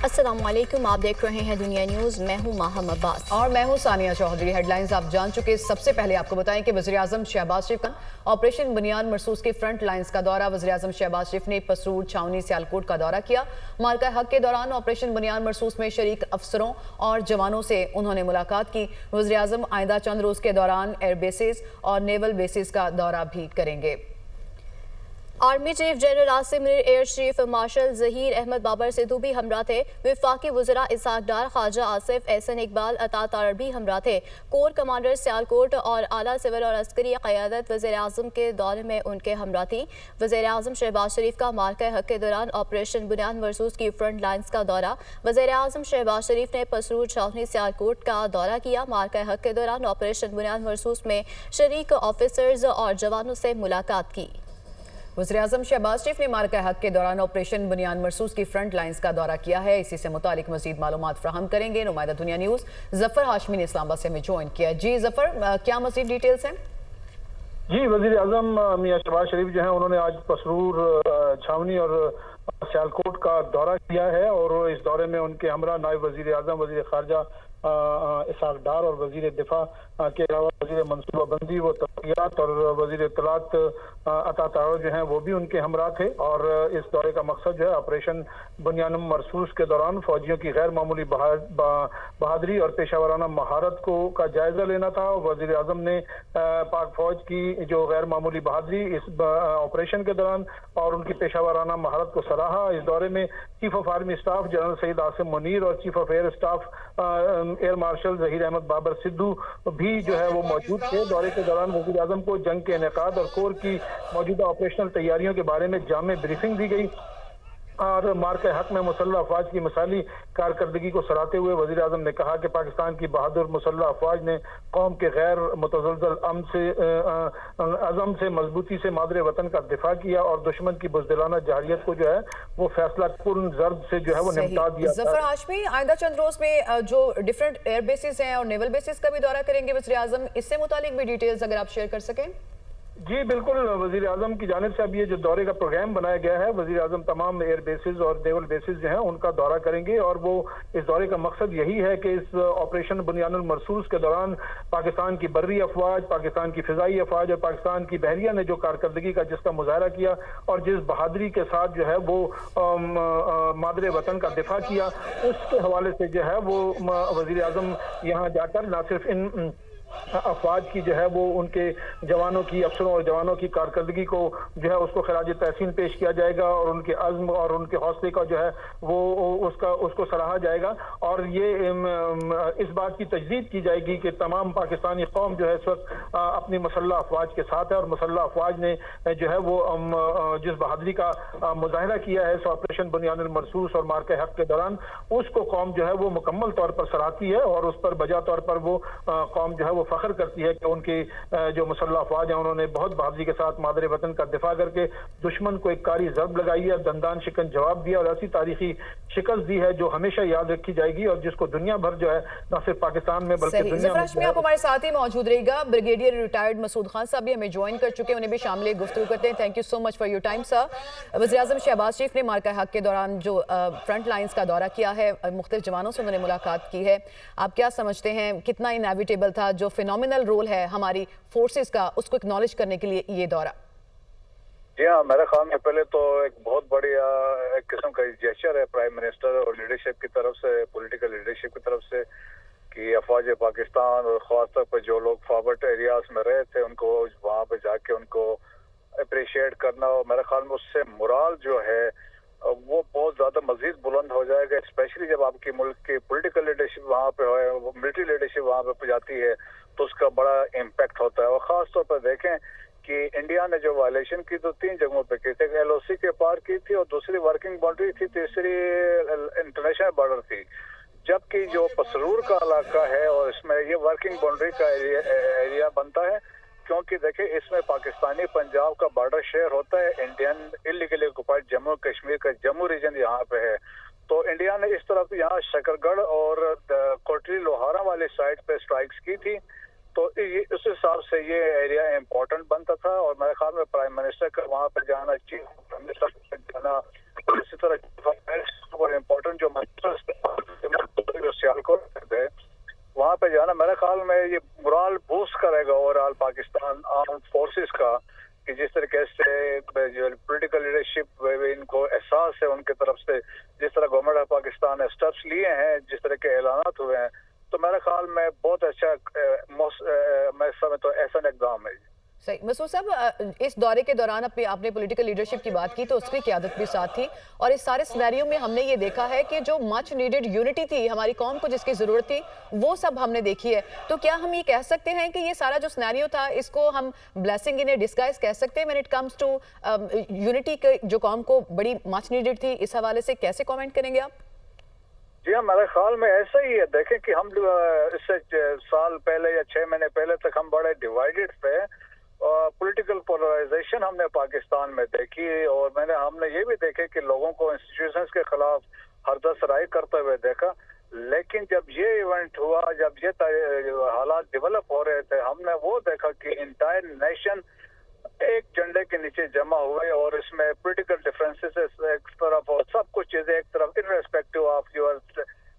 अस्सलाम वालेकुम, आप देख रहे हैं दुनिया न्यूज़। मैं हूं माहम अब्बास और मैं हूं सानिया चौधरी। हेडलाइंस आप जान चुके। सबसे पहले आपको बताएं कि वज़ीर-ए-आज़म शहबाज शरीफ का ऑपरेशन बुनियाद मरसूस के फ्रंट लाइंस का दौरा। वज़ीर-ए-आज़म शहबाज शरीफ ने पसरूर, छावनी, सियालकोट का दौरा किया। मार्का हक के दौरान ऑपरेशन बुनियाद मरसूस में शरीक अफसरों और जवानों से उन्होंने मुलाकात की। वज़ीर-ए-आज़म आइंदा चंद रोज़ के दौरान एयर बेसिस और नेवल बेसिस का दौरा भी करेंगे। Army chief general Asim Mir, air chief marshal Zaheer Ahmed Babar Sidhu भी हमरा थे। वफाकी वज़रा इसहाक डार, ख्वाजा आसिफ, एहसन इकबाल, अता तारड़ भी हमरा थे। कोर कमांडर सियालकोट और आला सिविल और अस्करी क़यादत वज़ीर-ए-आज़म के दौरे में उनके हमरा थी। वज़ीर-ए-आज़म शहबाज शरीफ का मार्का हक के दौरान ऑपरेशन बुनियाद मरसूस की फ्रंट लाइन्स का दौरा। वज़ीर-ए-आज़म शहबाज शरीफ ने पसरूर, छावनी, सियालकोट का दौरा किया। मार्का हक के दौरान ऑपरेशन बुनियाद मरसूस में शरीक ऑफिसर्स और जवानों से मुलाकात की। वज़ीर-ए-आज़म शहबाज शरीफ ने मार्का हक के दौरान ऑपरेशन बुनियाद मरसूस की फ्रंट लाइन्स का दौरा किया है। इसी से मुतालिक मज़ीद मालूमात फराहम करेंगे नुमाइंदा दुनिया न्यूज़ ज़फ़र हाशमी ने इस्लामाबाद से हमें ज्वाइन किया। जी ज़फ़र, क्या मज़ीद डिटेल्स हैं? जी, वज़ीर-ए-आज़म मियां शहबाज शरीफ जो हैं उन्होंने आज पसरूर, छावनी और सियालकोट का दौरा किया है और इस दौरे में उनके हमरा नायब वज़ीर-ए-आज़म, वज़ीर ख़ारजा इसहाक डार और वज़ीर दिफा के अलावा वज़ीर मनसूबाबंदी व तरक्कियात और वज़ीर इत्तलात अता तारड़ जो हैं वो भी उनके हमरा थे। और इस दौरे का मकसद जो है ऑपरेशन बुनियाद मरसूस के दौरान फौजियों की गैर मामूली बहादुरी और पेशावराना महारत का जायजा लेना था। वज़ीर-ए-आज़म ने पाक फौज की जो गैर मामूली बहादुरी इस ऑपरेशन के दौरान और उनकी पेशावराना महारत को सराहा। इस दौरे में chief of army staff general Syed Asim Munir और chief of air staff air marshal Zaheer Ahmed Babar Sidhu भी जो है वो मौजूद थे। दौरे के दौरान वज़ीर-ए-आज़म को जंग के इनेकाद और कोर की मौजूदा ऑपरेशनल तैयारियों के बारे में जामे ब्रीफिंग दी गई और मार्के हक में मुसल्लह अफवाज की मिसाली कारकर्दगी को सराहते हुए वज़ीर-ए-आज़म ने कहा कि पाकिस्तान की बहादुर मुसल्लह अफवाज ने कौम के गैर मुतज़लज़ल अज़म से मजबूती से मादरे वतन का दिफा किया और दुश्मन की बुज़दिलाना जाहिलियत को जो है वो फैसला कुन ज़र्ब से जो है वो निपटा दिया। ज़फ़र हाशमी, आइंदा चंद रोज़ में जो डिफरेंट एयर बेसिस हैं और नेवल बेसिस का भी दौरा करेंगे वज़ीर-ए-आज़म, इससे मुतालिक भी डिटेल्स अगर आप शेयर कर सकें। जी बिल्कुल, वज़ीर-ए-आज़म की जानिब से अब ये जो दौरे का प्रोग्राम बनाया गया है, वज़ीर-ए-आज़म तमाम एयर बेसिस और नेवल बेसिस जो हैं उनका दौरा करेंगे और वो इस दौरे का मकसद यही है कि इस ऑपरेशन बुनियाद मरसूस के दौरान पाकिस्तान की बर्री अफवाज, पाकिस्तान की फ़िज़ाई अफवाज और पाकिस्तान की बहरिया ने जो कारकर्दगी का जिसका मुजाहरा किया और जिस बहादुरी के साथ जो है वो मादरे वतन का दिफा किया, उसके हवाले से जो है वो वज़ीर-ए-आज़म यहाँ जाकर न सिर्फ इन अफवाज की जो है वो उनके जवानों की, अफसरों और जवानों की कारकर्दगी को जो है उसको खराज तहसीन पेश किया जाएगा और उनके अज़्म और उनके हौसले का जो है वो उसको सराहा जाएगा और ये इस बात की तजदीद की जाएगी कि तमाम पाकिस्तानी कौम जो है इस वक्त अपनी मुसल्लह अफवाज के साथ है और मुसल्लह अफवाज ने जो है वो जिस बहादुरी का मुजाहिरा किया है इस ऑपरेशन बुनियाद मरसूस और मार्के हक के दौरान, उसको कौम जो है वो मुकम्मल तौर पर सराहती है और उस पर बजा तौर पर वो कौम जो है वो फख्र करती है कि उनकी जो मुसल्लह अफवाज हैं उन्होंने बहुत बहादुरी के साथ मादरे वतन का दिफा करके दुश्मन को एक कारी ज़र्ब लगाई है, दंदान शिकन जवाब दिया और ऐसी तारीखी शिकस्त दी है जो हमेशा याद रखी जाएगी और जिसको दुनिया भर जो है न सिर्फ पाकिस्तान में बल्कि दुनिया में। आप हमारे साथ ही मौजूद रहेगा। ब्रिगेडियर रिटायर्ड मसूद खान साहब भी हमें ज्वाइन कर चुके हैं, उन्हें भी शामिल गुफ्तगू करते हैं। Thank you so much for your time sir. वज़ीर-ए-आज़म शहबाज शरीफ ने मार्का हक के दौरान जो फ्रंट लाइन्स का दौरा किया है, मुख्तलिफ जवानों से उन्होंने मुलाकात की है, आप क्या समझते हैं कितना इनएविटेबल था, जो फिनोमिनल रोल है हमारी फोर्सेस का उसको एक्नॉलेज करने के लिए ये दौरा? जी हाँ, मेरे ख्याल में पहले तो एक बहुत बढ़िया एक किस्म का जेस्चर है प्राइम मिनिस्टर और लीडरशिप की तरफ से, पॉलिटिकल लीडरशिप की तरफ से कि अफवाज पाकिस्तान और खासतौर पर जो लोग फॉरवर्ड एरियाज में रहे थे उनको वहाँ पे जाके उनको अप्रिशिएट करना और मेरे ख्याल में उससे मोराल जो है वो बहुत ज्यादा मजीद बुलंद हो जाएगा, स्पेशली जब आपकी मुल्क की पॉलिटिकल लीडरशिप वहाँ पे हो, मिलिट्री लीडरशिप वहाँ पे जाती है तो उसका बड़ा इम्पैक्ट होता है। और खास तौर पर देखें कि इंडिया ने जो वायलेशन की तो 3 जगहों पे की थी, LOC के पार की थी और दूसरी वर्किंग बाउंड्री थी, तीसरी इंटरनेशनल बॉर्डर थी। जबकि जो पसरूर का इलाका है और इसमें ये वर्किंग बाउंड्री का एरिया बनता है क्योंकि देखिए इसमें पाकिस्तानी पंजाब का बॉर्डर शेयर होता है, Indian illegally occupied Jammu Kashmir का जम्मू रीजन यहाँ पे है। तो इंडिया ने इस तरफ यहाँ शकरगढ़ और कोटली लोहारा वाली साइड पे स्ट्राइक्स की थी, तो उस हिसाब से ये एरिया इम्पोर्टेंट बनता था और मेरे ख्याल में प्राइम मिनिस्टर का वहाँ पे जाना, चीफ मिनिस्टर का जाना इसी तरह इम्पोर्टेंट जो सियालकोट है वहाँ पे जाना मेरे ख्याल में ये मोरल बूस्ट करेगा ओवरऑल पाकिस्तान आर्म फोर्सेस का, कि जिस तरीके से जो पॉलिटिकल लीडरशिप इनको एहसास है उनके तरफ से, जिस तरह गवर्नमेंट ऑफ पाकिस्तान ने स्टेप्स लिए हैं, जिस तरह के ऐलानात हुए हैं, तो मेरे ख्याल में बहुत अच्छा मैं समझता हूँ ऐसा इक़दाम है। सही। मसूद साहब, इस दौरे के दौरान आपने पॉलिटिकल लीडरशिप की बात की, तो उसकी क़यादत भी साथ थी, और इस सारे सिनेरियो में हमने ये देखा है कि जो मच नीडेड यूनिटी थी, हमारी कौम को जिसकी ज़रूरत थी, वो सब हमने देखी है। तो क्या हम ये कह सकते हैं कि ये सारा जो सिनेरियो था, इसको हम ब्लेसिंग इन ए डिस्गाइज कह सकते हैं when it comes to unity के, जो कौम को बड़ी मच नीडेड थी? इस हवाले से कैसे कॉमेंट करेंगे आप? जी हाँ, मेरे ख्याल में ऐसा ही है। देखें कि हम इससे साल पहले या 6 महीने पहले तक हम बड़े डिवाइडेड थे, पॉलिटिकल पोलराइजेशन हमने पाकिस्तान में देखी, और हमने ये भी देखे कि लोगों को इंस्टीट्यूशंस के खिलाफ हरदसराई करते हुए देखा। लेकिन जब ये इवेंट हुआ, जब ये हालात डेवलप हो रहे थे, हमने वो देखा कि इंटायर नेशन एक झंडे के नीचे जमा हुए, और इसमें पॉलिटिकल डिफरेंसेस एक तरफ और सब कुछ चीजें एक तरफ, irrespective of your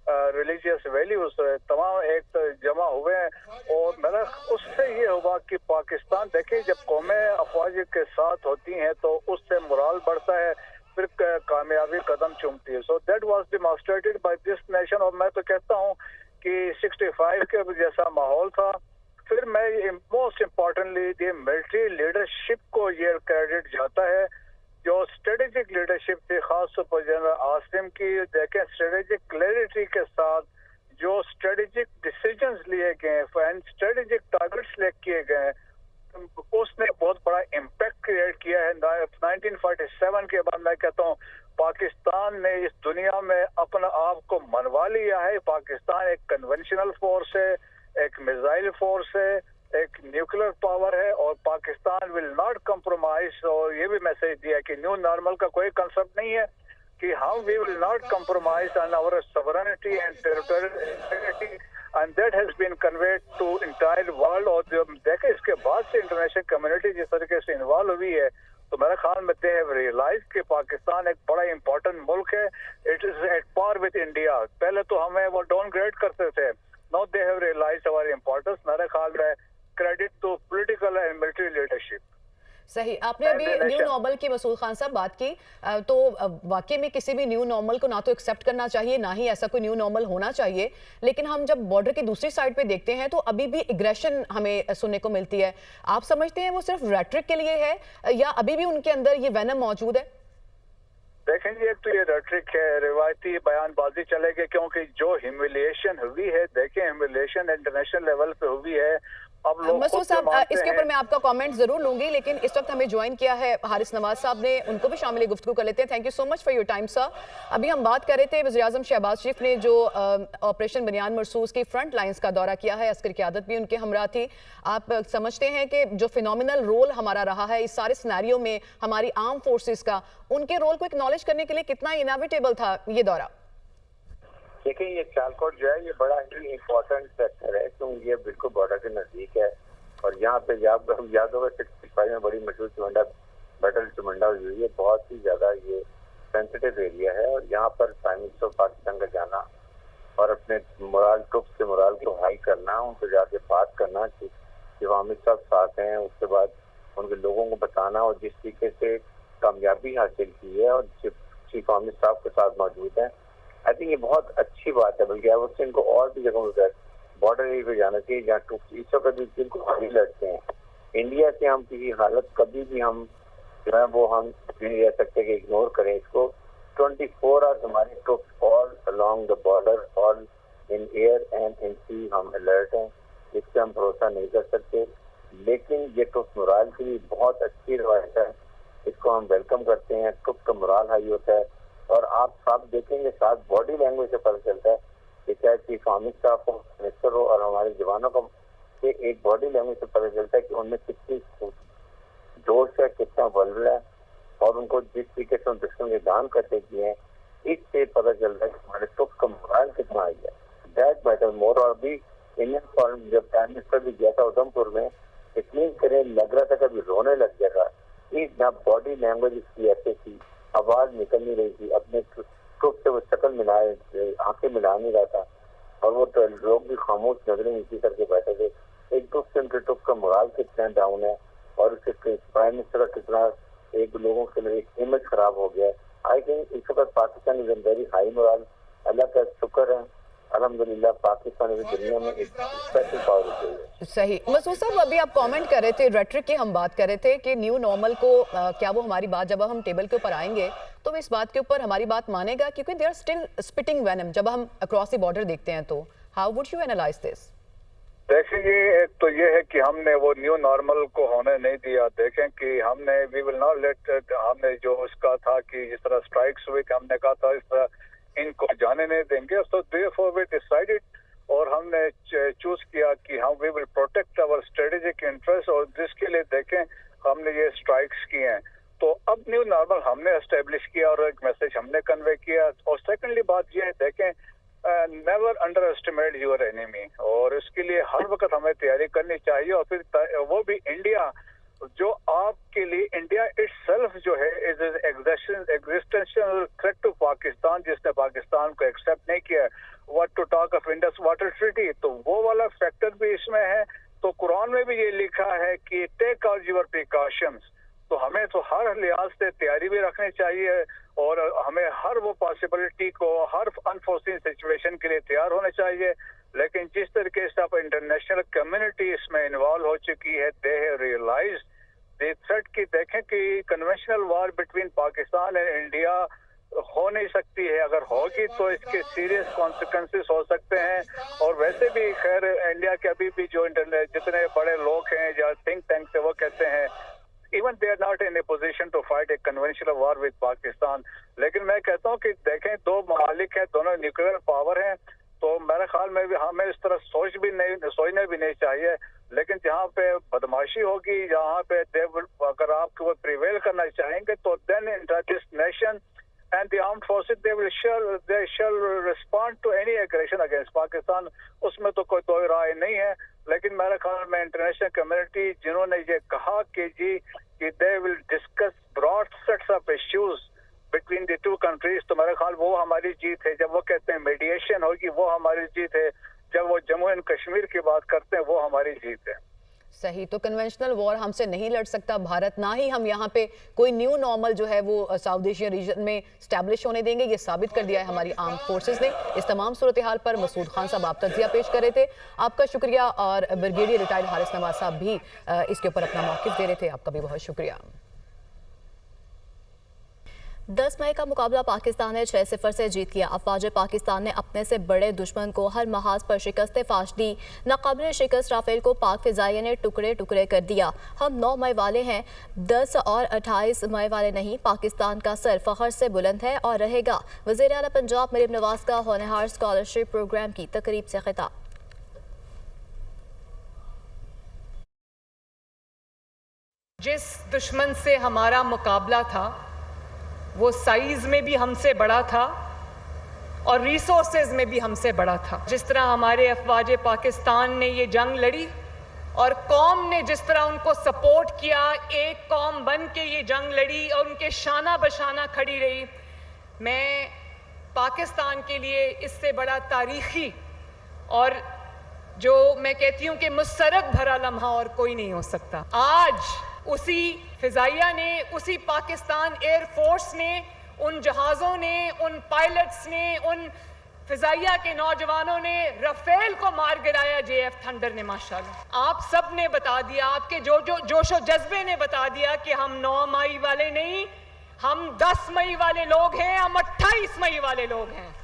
religious values तमाम एक जमा हुए हैं। और मेरा उससे ये हुआ कि पाकिस्तान देखिए, जब कौमें अफवाज के साथ होती हैं तो उससे मोरल बढ़ता है, फिर कामयाबी कदम चूमती है। So that was demonstrated by this nation. और मैं तो कहता हूँ कि 65 के जैसा माहौल था। फिर मैं मोस्ट इम्पोर्टेंटली ये मिलिट्री लीडरशिप को ये क्रेडिट जाता है, जो स्ट्रेटेजिक लीडरशिप थी, खासतौर पर जनरल आसिम की। देखें, स्ट्रेटेजिक क्लैरिटी के साथ जो स्ट्रेटेजिक डिसीजंस लिए गए, स्ट्रेटेजिक टारगेट्स ले किए गए, उसने बहुत बड़ा इम्पैक्ट क्रिएट किया है। 1947 के बाद मैं कहता हूँ पाकिस्तान ने इस दुनिया में अपना आप को मनवा लिया है। पाकिस्तान एक कन्वेंशनल फोर्स है, एक मिसाइल फोर्स है, एक न्यूक्लियर पावर है, और पाकिस्तान विल नॉट कॉम्प्रोमाइज। और ये भी मैसेज दिया कि न्यू नॉर्मल का कोई कंसेप्ट नहीं है, कि हम we will not compromise on our sovereignty and territoriality, and that has been conveyed to entire world. और जो देखे, इसके बाद से इंटरनेशनल कम्युनिटी जिस तरीके से इन्वॉल्व हुई है, तो मेरे ख्याल में दे हैव रियलाइज कि पाकिस्तान एक बड़ा इंपॉर्टेंट मुल्क है। It is at par with India. पहले तो हमें वो डाउनग्रेड करते थे, now they have realised our importance. मेरे ख्याल में credit to political and military leadership. सही। आपने अभी न्यू नॉर्मल की मसूद खान साहब बात की, तो वाकई में किसी भी न्यू नॉर्मल को ना तो एक्सेप्ट करना चाहिए, ना ही ऐसा कोई न्यू नॉर्मल होना चाहिए। लेकिन हम जब बॉर्डर की दूसरी साइड पे देखते हैं तो अभी भी एग्रेशन हमें सुनने को मिलती है। आप समझते हैं वो सिर्फ रेटरिक के लिए है, या अभी भी उनके अंदर ये वेनम मौजूद है? देखेंगे, एक तो ये रेटरिक है, रिवायती बयानबाजी चलेगी, क्योंकि जो ह्यूमिलिएशन हुई है, देखें ह्यूमिलिएशन इंटरनेशनल लेवल पे हुई है। अब लोग मसूद साहब, इसके ऊपर मैं आपका कमेंट जरूर लूंगी, लेकिन इस वक्त हमें ज्वाइन किया है हारिस नवाज साहब ने, उनको भी शामिल गुफ्तगू कर लेते हैं। Thank you so much for your time sir. अभी हम बात कर रहे थे वज़ीर-ए-आज़म शहबाज शरीफ ने जो ऑपरेशन बनियान मरसूस की फ्रंट लाइंस का दौरा किया है, अस्कर क़यादत भी उनके हमरा थी। आप समझते हैं कि जो फिनोमिनल रोल हमारा रहा है इस सारे सिनेरियो में हमारी आर्म फोर्सेस का, उनके रोल को एक्नॉलेज करने के लिए कितना इनएविटेबल था ये दौरा? देखिए, ये सियालकोट जो है ये बड़ा ही इम्पोर्टेंट सेक्टर है, क्योंकि ये बिल्कुल बॉर्डर के नजदीक है। और यहाँ पे याद होगा 65 में बड़ी मशहूर चुमंडा बैटल चुमंडा हुई है, बहुत ही ज्यादा ये सेंसिटिव एरिया है। और यहाँ पर प्राइम मिनिस्टर पाकिस्तान का जाना और अपने मोरल ट्रुप्स के मोरल को हाई करना, उनको जाके बात करना कि अवामी सब साथ हैं, उसके बाद उनके लोगों को बताना, और जिस तरीके से कामयाबी हासिल की है और चीफ आर्मी साहब के साथ मौजूद है, आई थिंक ये बहुत अच्छी बात है। बल्कि अब इनको और भी जगहों पर बॉर्डर एरिया पे जाना चाहिए जहाँ ट्रुप्स इस वक्त भी बिल्कुल आगे लड़ते हैं। इंडिया से हम किसी हालत कभी भी हम जो है वो हम नहीं रह सकते कि इग्नोर करें इसको। 24 आवर्स हमारे troops all along the border, all in air and in sea हम अलर्ट हैं, इस पर हम भरोसा नहीं कर सकते। लेकिन ये ट्रुप्स मोरल की भी बहुत अच्छी रवायत है, इसको हम वेलकम करते हैं। ट्रुप्स का मोरल हाई होता है, और आप सब देखेंगे साथ बॉडी लैंग्वेज से पता चलता है कि चाहे चीफ आर्मी स्टाफ हो, मिनिस्टर हो, और हमारे जवानों को एक बॉडी लैंग्वेज से पता चलता है कि उनमें कितनी जोश है, कितना बल है, और उनको जिस तरीके से दुश्मन के दान करते किए हैं, इससे पता चलता है कि हमारे ट्रुप्स का मोरल कितना आई है। That matter more. और भी इंडियन फॉरेन जब प्राइम मिनिस्टर भी गया था उधमपुर में, इतनी करें लग रहा था कभी रोने लग जाएगा। इस ना बॉडी लैंग्वेज इसकी ऐसे थी, आवाज निकल नहीं रही थी, अपने ट्रुप से वो शक्ल मिलाए, आंखें मिला नहीं रहा था और वो तो लोग भी खामोश नजरें नीचे करके बैठे थे। एक ट्रुप से उनके ट्रुप का मोराल कितना डाउन है और उसके प्राइम मिनिस्टर का कितना एक लोगों के लिए एक इमेज खराब हो गया है। आई थिंक इस वक्त Pakistan is very high morale. Allah का शुक्र है, अल्हम्दुलिल्लाह पाकिस्तान इस दुनिया में एक स्पेशल पावर हो गई है। सही। मसूद साहब, अभी आप कमेंट कर रहे थे, रेटरिक की हम बात कर रहे थे कि न्यू नॉर्मल को क्या वो हमारी बात जब हम टेबल के ऊपर आएंगे तो वो इस बात के ऊपर हमारी बात मानेगा, क्योंकि they are still spitting venom जब हम अक्रॉस द बॉर्डर देखते हैं। तो how would you analyse this? देखिए, एक तो ये है कि हमने वो न्यू नॉर्मल को होने नहीं दिया। देखें कि हमने वी विल नॉट लेट, हमने जो उसका था कि जिस तरह स्ट्राइक्स हुई, हमने कहा था इस तरह इनको जाने नहीं देंगे, तो देयरफॉर वी डिसाइडेड और हमने चूज किया कि हम we will protect our strategic interest और जिसके लिए देखें हमने ये स्ट्राइक्स किए हैं। तो अब न्यू नॉर्मल हमने एस्टेब्लिश किया और एक मैसेज हमने कन्वे किया। और सेकेंडली बात यह है, देखें never underestimate your enemy, और इसके लिए हर वक्त हमें तैयारी करनी चाहिए। और फिर वो भी इंडिया, जो आपके लिए इंडिया इटसेल्फ जो है is existential threat to Pakistan, जिसने पाकिस्तान को एक्सेप्ट नहीं किया। What to talk of Indus water treaty, तो वो वाला फैक्टर भी इसमें है। तो कुरान में भी ये लिखा है कि टेक आउट यूर प्रिकॉशंस। तो हमें तो हर लिहाज से तैयारी भी रखनी चाहिए और हमें हर वो पॉसिबिलिटी को, हर अनफोर्सिन सिचुएशन के लिए तैयार होना चाहिए। लेकिन जिस तरीके से अब इंटरनेशनल कम्युनिटी इसमें इन्वॉल्व हो चुकी है, they have realised the threat की देखें कि conventional war between Pakistan and India हो नहीं सकती है। अगर होगी तो इसके सीरियस कॉन्सिक्वेंसेस हो सकते हैं। और वैसे भी खैर इंडिया के अभी भी जो जितने बड़े लोग हैं या थिंक टैंक से वो कहते हैं even they are not in a position to fight a conventional war with Pakistan। लेकिन मैं कहता हूँ कि देखें, दो ममालिक हैं, दोनों न्यूक्लियर पावर हैं, तो मेरे ख्याल में भी हमें इस तरह सोचने भी नहीं चाहिए। लेकिन जहाँ पे बदमाशी होगी, जहाँ पे अगर आपको वो प्रिवेल करना चाहेंगे तो then this nation and the armed forces they shall respond to any aggression against Pakistan। उसमें तो कोई दो राय नहीं है। लेकिन मेरे ख्याल में इंटरनेशनल कम्युनिटी जिन्होंने ये कहा कि they will discuss broad sets of issues between the two countries, तो मेरे ख्याल वो हमारी जीत है। जब वो कहते हैं मीडिएशन होगी वो हमारी जीत है, जब वो जम्मू एंड कश्मीर की बात करते हैं वो हमारी जीत है। सही। तो कन्वेंशनल वॉर हमसे नहीं लड़ सकता भारत, ना ही हम यहाँ पे कोई न्यू नॉर्मल जो है वो साउथ एशियन रीजन में स्टैब्लिश होने देंगे। ये साबित कर दिया है हमारी आर्म्ड फोर्सेस ने। इस तमाम सूरत हाल पर मसूद खान साहब आप तज्जिया पेश कर रहे थे, आपका शुक्रिया। और ब्रिगेडियर रिटायर्ड हारिस नवाज साहब भी इसके ऊपर अपना मौक़िफ़ दे रहे थे, आपका भी बहुत शुक्रिया। 10 मई का मुकाबला पाकिस्तान ने 6-0 से जीत लिया। अफवाज पाकिस्तान ने अपने से बड़े दुश्मन को हर महाज पर शिकस्त फाश दी। नाकाबिल शिकस्त राफेल को पाक फिजाइया ने टुकड़े टुकड़े कर दिया। हम 9 मई वाले हैं, 10 और 28 मई वाले नहीं। पाकिस्तान का सर फख्र से बुलंद है और रहेगा। वज़ीर आला पंजाब मरीम नवाज का होनहार स्कॉलरशिप प्रोग्राम की तकरीब से खिताब। जिस दुश्मन से हमारा मुकाबला था वो साइज में भी हमसे बड़ा था और रिसोर्सेज में भी हमसे बड़ा था। जिस तरह हमारे अफवाज पाकिस्तान ने ये जंग लड़ी और कौम ने जिस तरह उनको सपोर्ट किया, एक कौम बन के ये जंग लड़ी और उनके शाना बशाना खड़ी रही, मैं पाकिस्तान के लिए इससे बड़ा तारीखी और जो मैं कहती हूँ कि मुसरत भरा लम्हा और कोई नहीं हो सकता। आज उसी फिजाइया ने, उसी पाकिस्तान एयरफोर्स ने, उन जहाज़ों ने, उन पायलट्स ने, उन फिजाइया के नौजवानों ने राफेल को मार गिराया। JF थंडर ने माशाल्लाह आप सब ने बता दिया, आपके जोशो जज्बे ने बता दिया कि हम 9 मई वाले नहीं, हम 10 मई वाले लोग हैं, हम 28 मई वाले लोग हैं।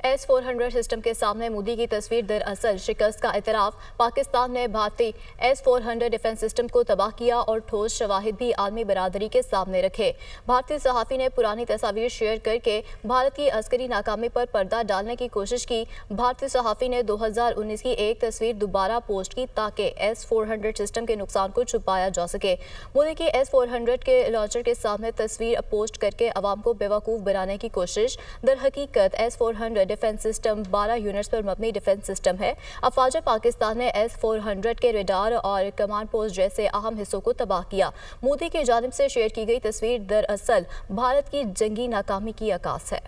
S-400 सिस्टम के सामने मोदी की तस्वीर दरअसल शिकस्त का इतराफ। पाकिस्तान ने भारतीय S-400 डिफेंस सिस्टम को तबाह किया और ठोस शवाहिद भी आलमी बरादरी के सामने रखे। भारतीय सहाफ़ी ने पुरानी तस्वीर शेयर करके भारत की अस्करी नाकामी पर पर्दा डालने की कोशिश की। भारतीय सहाफ़ी ने 2019 की एक तस्वीर दोबारा पोस्ट की ताकि S-400 सिस्टम के नुकसान को छुपाया जा सके। मोदी की S-400 के लॉन्चर के सामने तस्वीर पोस्ट करके अवाम को बेवकूफ़ बनाने की कोशिश। दर हकीकत S-400 डिफेंस सिस्टम 12 यूनिट्स पर मबनी डिफेंस सिस्टम है। अफवाज पाकिस्तान ने S-400 के रेडार और कमांड पोस्ट जैसे अहम हिस्सों को तबाह किया। मोदी की जानिब से शेयर की गई तस्वीर दरअसल भारत की जंगी नाकामी की अक्कास है।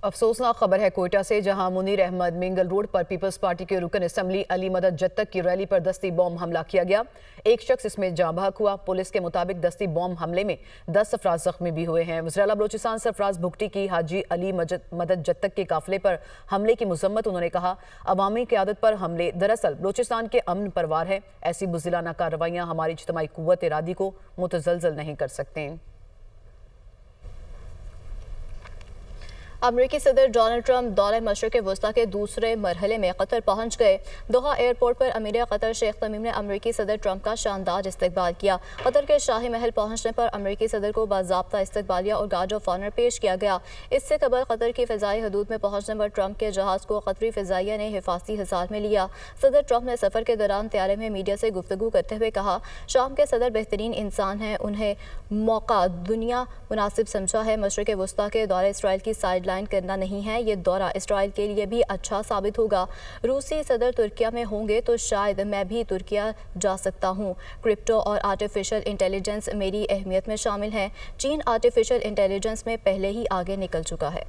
अफसोसनाक खबर है कोयटा से, जहां मुनीर अहमद मिंगल रोड पर पीपल्स पार्टी के रुकन असम्बली अली मदद जत्तक की रैली पर दस्ती बॉम्ब हमला किया गया। एक शख्स इसमें जाँ बहक हुआ। पुलिस के मुताबिक दस्ती बॉम्ब हमले में 10 अफराद जख्मी भी हुए हैं। वज़ीर आला बलोचिस्तान सरफराज भुगटी की हाजी अली मदद जत्तक के काफिले पर हमले की मजम्मत। उन्होंने कहा, अवामी क़यादत पर हमले दरअसल बलोचिस्तान के अमन परवार है। ऐसी बुज़दिलाना कार्रवाइयाँ हमारी इज्तिमाई कुव्वत इरादी को मुतज़लज़ल नहीं कर सकते। अमरीकी सदर डोनाल्ड ट्रंप दौरे मशरिक़ वस्ता के दूसरे मरहले में कतर पहुंच गए। दोहा एयरपोर्ट पर अमीर कतर शेख तमीम ने अमरीकी सदर ट्रंप का शानदार इस्तकबाल किया। कतर के शाही महल पहुंचने पर अमरीकी सदर को बाज़ाब्ता इस्तकबालिया और गार्ड ऑफ ऑनर पेश किया गया। इससे कबल कतर की फ़िज़ाई हदूद में पहुंचने पर ट्रंप के जहाज़ को कतरी फ़िज़ाइया ने हिफाजती हिसार में लिया। सदर ट्रंप ने सफ़र के दौरान तैयारे में मीडिया से गुफ्तगू करते हुए कहा, शाम के सदर बेहतरीन इंसान हैं, उन्हें मौका दुनिया मुनासिब समझा है। मशरिक़ वस्ता के दौरे इसराइल की साइड लाइन करना नहीं है, ये दौरा इसराइल के लिए भी अच्छा साबित होगा। रूसी सदर तुर्किया में होंगे तो शायद मैं भी तुर्किया जा सकता हूँ। क्रिप्टो और आर्टिफिशियल इंटेलिजेंस मेरी अहमियत में शामिल हैं। चीन आर्टिफिशियल इंटेलिजेंस में पहले ही आगे निकल चुका है।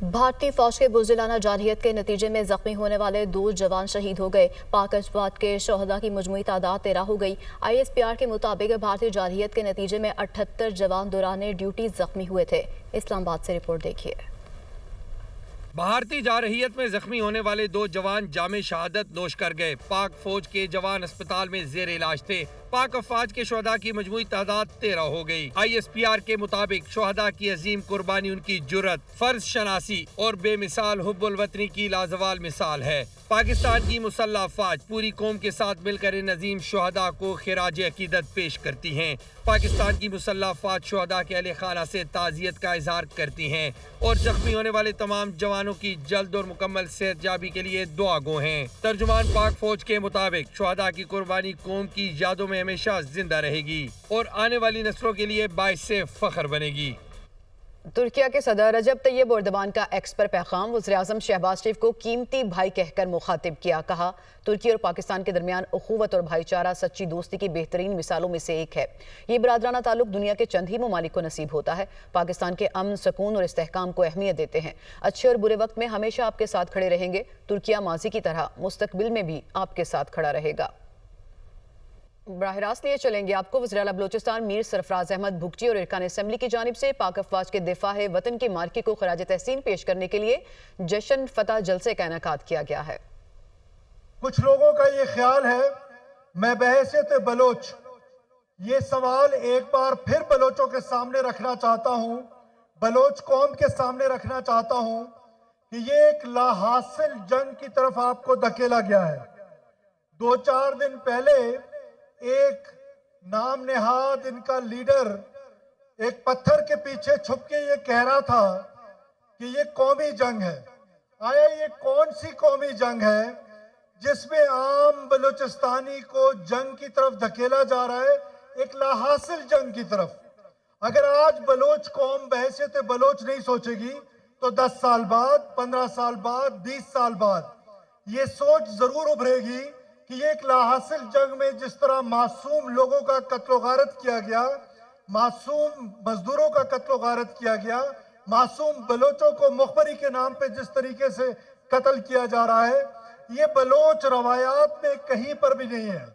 भारतीय फौज के बुज़दिलाना जारहियत के नतीजे में जख्मी होने वाले 2 जवान शहीद हो गए। पाक अजवाद के शोहदा की मजमूई तादाद 13 हो गई। ISPR के मुताबिक भारतीय जारहियत के नतीजे में 78 जवान दौरान ड्यूटी जख्मी हुए थे। इस्लामाबाद से रिपोर्ट देखिए। भारतीय जारहियत में जख्मी होने वाले 2 जवान जामे शहादत नोश कर गए। पाक फौज के जवान अस्पताल में जेर इलाज थे। पाक अफवाज के शोहदा की मजमूई तादाद 13 हो गई। ISPR के मुताबिक शोहदा की अजीम कुर्बानी, उनकी जुर्रत, फर्ज शनासी और बेमिसाल हुब्बुल वतनी की लाजवाल मिसाल है। पाकिस्तान की मुसल्लह अफवाज पूरी कौम के साथ मिलकर इन अजीम शोहदा को खिराज अकीदत पेश करती हैं। पाकिस्तान की मुसल्लह अफवाज शोहदा के अहले खाना से ताज़ियत का इजहार करती हैं और जख्मी होने वाले तमाम जवानों की जल्द और मुकम्मल सेहतयाबी के लिए दुआ गो हैं। तर्जुमान पाक फौज के मुताबिक शोहदा की कुर्बानी कौम की यादों में हमेशा जिंदा रहेगी और आने वाली नस्लों के लिए बाइस से फख्र बनेगी। तुर्किया के सदर रजब तैयब एर्दोगान का एक्स पर पैगाम। वज़ीर-ए-आज़म शहबाज शरीफ को कीमती भाई कहकर मुखातिब किया। कहा, तुर्की और पाकिस्तान के दरमियान उखुवत और भाईचारा सच्ची दोस्ती की बेहतरीन मिसालों में से एक है। ये बरादराना ताल्लुक दुनिया के चंद ही ममालिक को नसीब होता है। पाकिस्तान के अमन, सुकून और इस्तेहकाम को अहमियत देते हैं। अच्छे और बुरे वक्त में हमेशा आपके साथ खड़े रहेंगे। तुर्किया माजी की तरह मुस्तकबिल में भी आपके साथ खड़ा रहेगा। बराह रास्त लिए चलेंगे आपको वज़ीर आला बलोचिस्तान मीर सरफराज अहमद भुगटी और इरकान असम्बली की जानिब से पाक अफवाज के दिफा वतन के मार्के को खराज तहसीन पेश करने के लिए जश्न फतह जलसे का इनेकाद किया गया है। कुछ लोगों का ये ख्याल है, मैं बहैसियत बलोच ये सवाल एक बार फिर बलोचों के सामने रखना चाहता हूँ, बलोच कौम के सामने रखना चाहता हूँ कि ये एक लाहासिल जंग की तरफ आपको धकेला गया है। 2-4 दिन पहले एक नाम नेहाद इनका लीडर एक पत्थर के पीछे छुप के ये कह रहा था कि ये कौमी जंग है। आया ये कौन सी कौमी जंग है जिसमें आम बलूचिस्तानी को जंग की तरफ धकेला जा रहा है, एक लाहासिल जंग की तरफ। अगर आज बलोच कौम बहैसियत बलोच नहीं सोचेगी तो 10 साल बाद, 15 साल बाद, 20 साल बाद ये सोच जरूर उभरेगी कि ये एक लाहासिल जंग में जिस तरह मासूम लोगों का कत्लो गारत किया गया, मासूम मजदूरों का कत्लो गारत किया गया, मासूम बलोचों को मुखबरी के नाम पे जिस तरीके से कत्ल किया जा रहा है, ये बलोच रवायात में कहीं पर भी नहीं है।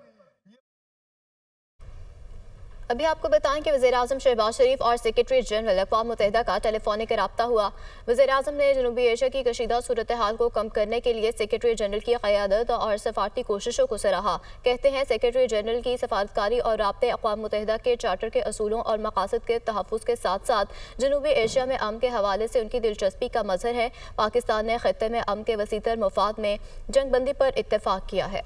अभी आपको बताएं कि वज़ीर-ए-आज़म शहबाज शरीफ और सेक्रेटरी जनरल अक़वाम मुत्तहिदा का टेलीफोनिक रब्ता हुआ। वज़ीर-ए-आज़म ने जनूबी एशिया की कशीदा सूरत हाल को कम करने के लिए सेक्रेटरी जनरल की क़यादत और सफारती कोशिशों को सराहा। कहते हैं, सेक्रेटरी जनरल की सफारतकारी और राब्ते अक़वाम मुत्तहिदा के चार्टर के असूलों और मकासद के तहफ़्फ़ुज़ के साथ साथ जनूबी एशिया में अमन के हवाले से उनकी दिलचस्पी का मज़हर है। पाकिस्तान ने ख़ित्ते में अमन के वसीतर मफाद में जंगबंदी पर इत्तेफ़ाक़ किया है।